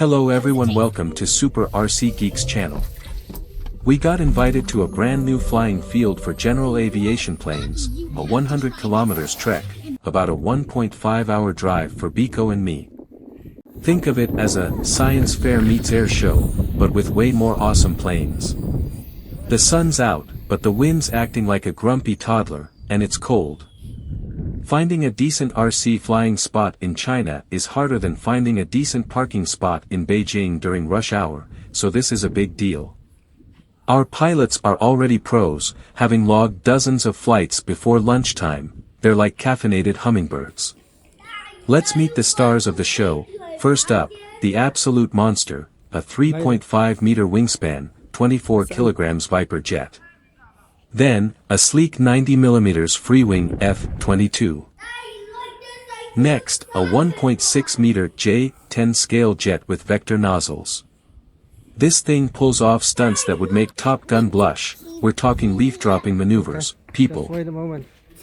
Hello everyone, welcome to Super RC Geeks channel. We got invited to a brand new flying field for general aviation planes, a 100 kilometers trek, about a 1.5 hour drive for Beco and me. Think of it as a science fair meets air show, but with way more awesome planes. The sun's out, but the wind's acting like a grumpy toddler, and it's cold. Finding a decent RC flying spot in China is harder than finding a decent parking spot in Beijing during rush hour, so this is a big deal. Our pilots are already pros, having logged dozens of flights before lunchtime. They're like caffeinated hummingbirds. Let's meet the stars of the show. First up, the absolute monster, a 3.5 meter wingspan, 24 kilograms Viper jet. Then, a sleek 90mm Freewing F-22. Next, a 1.6 meter J-10 scale jet with vector nozzles. This thing pulls off stunts that would make Top Gun blush. We're talking leaf-dropping maneuvers, people.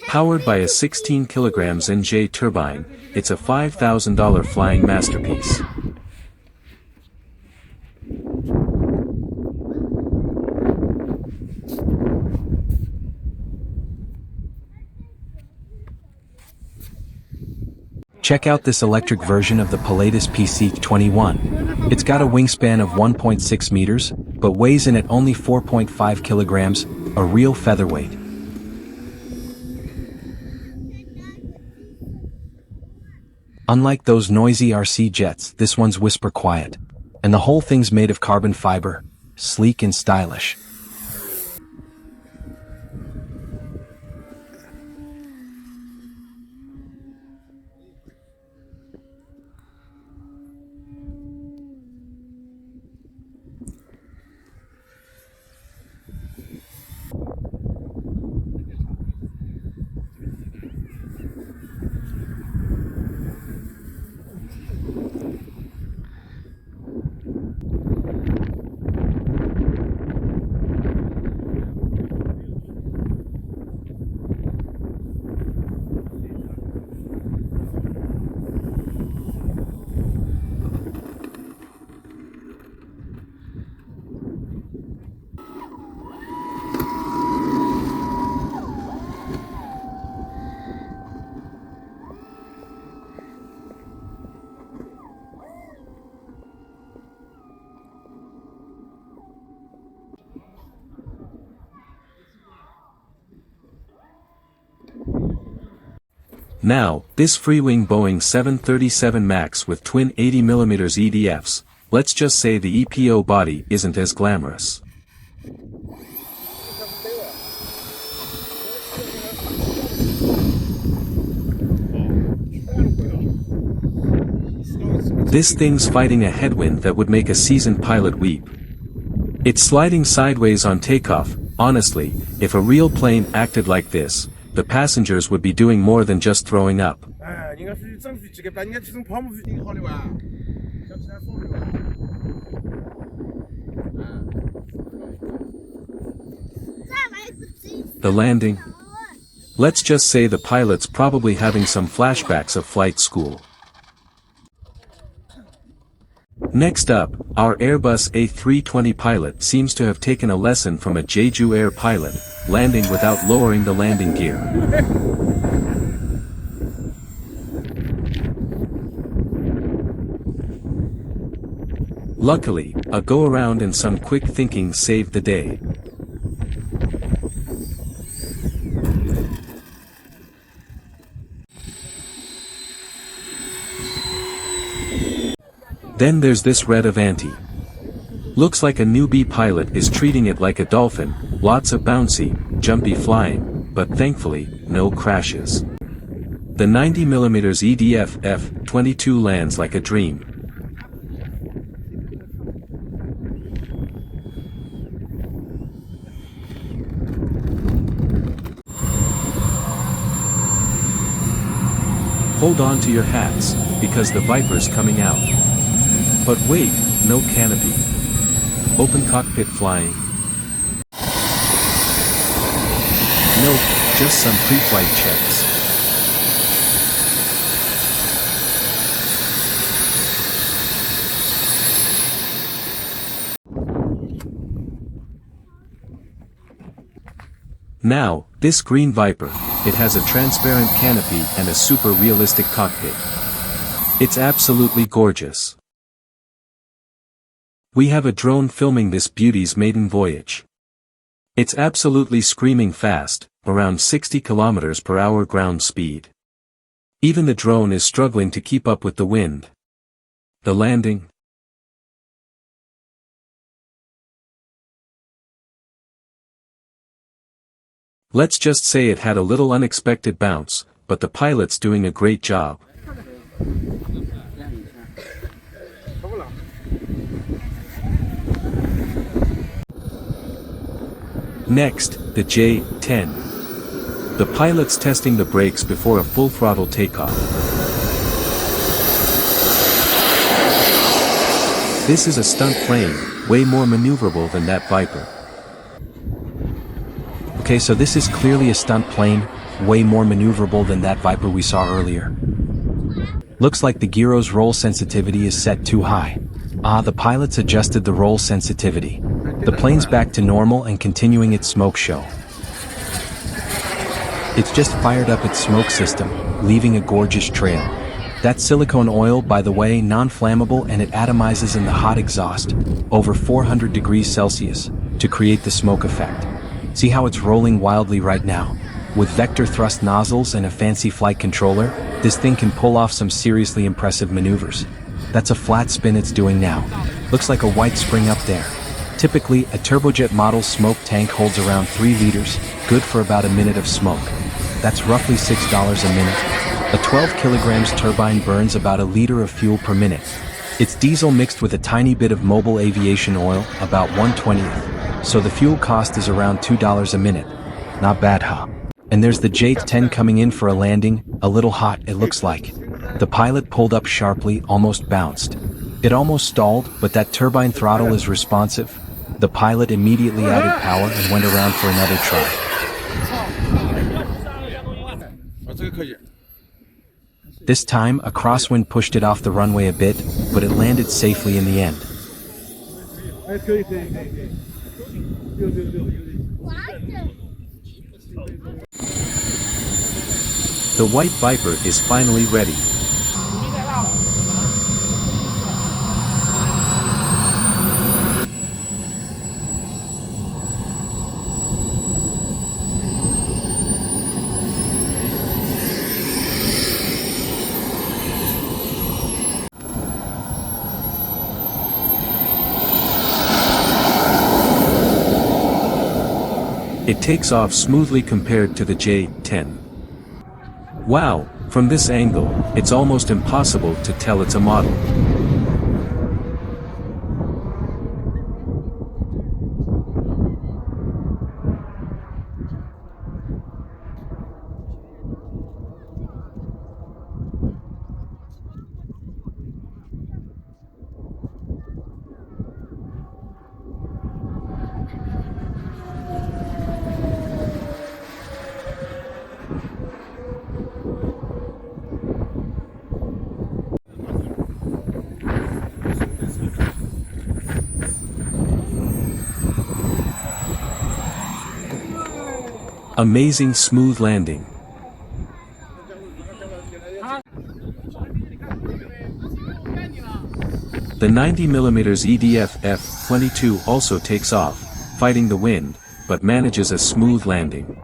Powered by a 16 kilograms NJ turbine, it's a $5,000 flying masterpiece. Check out this electric version of the Pilatus PC-21. It's got a wingspan of 1.6 meters, but weighs in at only 4.5 kilograms, a real featherweight. Unlike those noisy RC jets, this one's whisper quiet. And the whole thing's made of carbon fiber, sleek and stylish. Now, this Freewing Boeing737-max with twin 80mm EDFs, let's just say the EPO body isn't as glamorous. This thing's fighting a headwind that would make a seasoned pilot weep. It's sliding sideways on takeoff. Honestly, if a real plane acted like this, the passengers would be doing more than just throwing up. The landing? Let's just say the pilot's probably having some flashbacks of flight school. Next up, our Airbus A320 pilot seems to have taken a lesson from a Jeju Air pilot, landing without lowering the landing gear. Luckily, a go-around and some quick thinking saved the day. Then there's this red Avanti. Looks like a newbie pilot is treating it like a dolphin, lots of bouncy, jumpy flying, but thankfully, no crashes. The 90mm EDF F-22 lands like a dream. Hold on to your hats, because the Viper's coming out. But wait, no canopy. Open cockpit flying. Nope, just some pre-flight checks. Now, this green Viper, it has a transparent canopy and a super realistic cockpit. It's absolutely gorgeous. We have a drone filming this beauty's maiden voyage. It's absolutely screaming fast, around 60 kilometers per hour ground speed. Even the drone is struggling to keep up with the wind. The landing. Let's just say it had a little unexpected bounce, but the pilot's doing a great job. Next, the J-10. The pilot's testing the brakes before a full throttle takeoff. This is a stunt plane, way more maneuverable than that Viper. Okay, so this is clearly a stunt plane, way more maneuverable than that Viper we saw earlier. Looks like the gyro's roll sensitivity is set too high. The pilot's adjusted the roll sensitivity. The plane's back to normal and continuing its smoke show. It's just fired up its smoke system, leaving a gorgeous trail. That silicone oil, by the way, non-flammable, and it atomizes in the hot exhaust, over 400 degrees Celsius, to create the smoke effect. See how it's rolling wildly right now? With vector thrust nozzles and a fancy flight controller, this thing can pull off some seriously impressive maneuvers. That's a flat spin it's doing now. Looks like a white spring up there. Typically, a turbojet model smoke tank holds around 3 liters, good for about a minute of smoke. That's roughly $6 a minute. A 12 kilograms turbine burns about a liter of fuel per minute. It's diesel mixed with a tiny bit of mobile aviation oil, about 1/20th. So the fuel cost is around $2 a minute. Not bad, huh? And there's the J-10 coming in for a landing, a little hot it looks like. The pilot pulled up sharply, almost bounced. It almost stalled, but that turbine throttle is responsive. The pilot immediately added power and went around for another try. This time, a crosswind pushed it off the runway a bit, but it landed safely in the end. The white Viper is finally ready. It takes off smoothly compared to the J-10. Wow, from this angle, it's almost impossible to tell it's a model. Amazing smooth landing. The 90mm EDF F-22 also takes off, fighting the wind, but manages a smooth landing.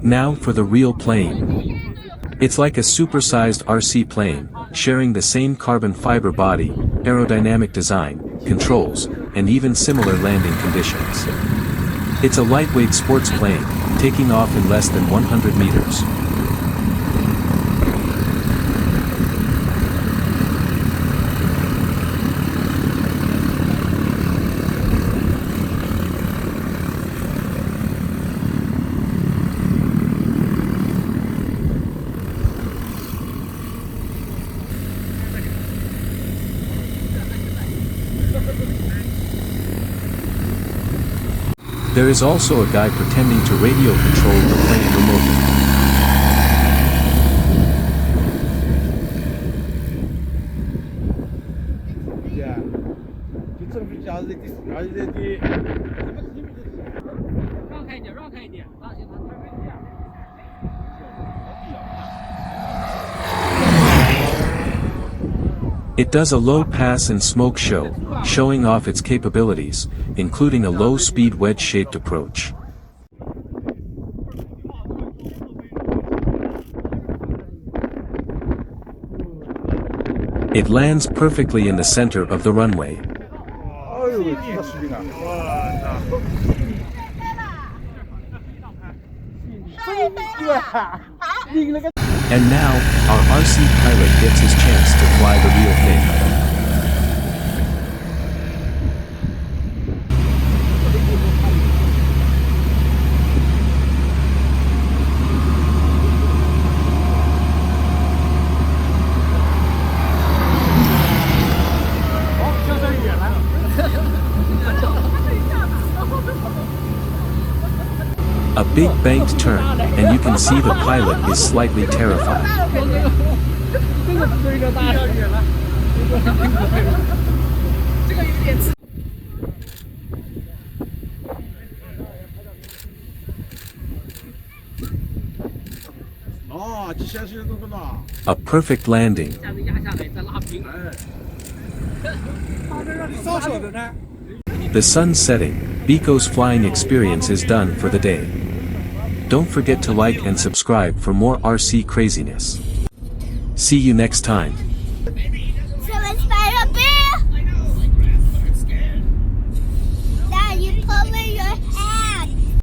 Now for the real plane. It's like a supersized RC plane, sharing the same carbon fiber body, aerodynamic design, controls, and even similar landing conditions. It's a lightweight sports plane, taking off in less than 100 meters. There is also a guy pretending to radio control the plane remotely. It does a low pass and smoke show, showing off its capabilities, including a low-speed wedge-shaped approach. It lands perfectly in the center of the runway. And now, our RC pilot gets his chance to fly the real thing. A big banked turn, and you can see the pilot is slightly terrified. A perfect landing. The sun setting, Beco's flying experience is done for the day. Don't forget to like and subscribe for more RC craziness. See you next time. Dad, you put your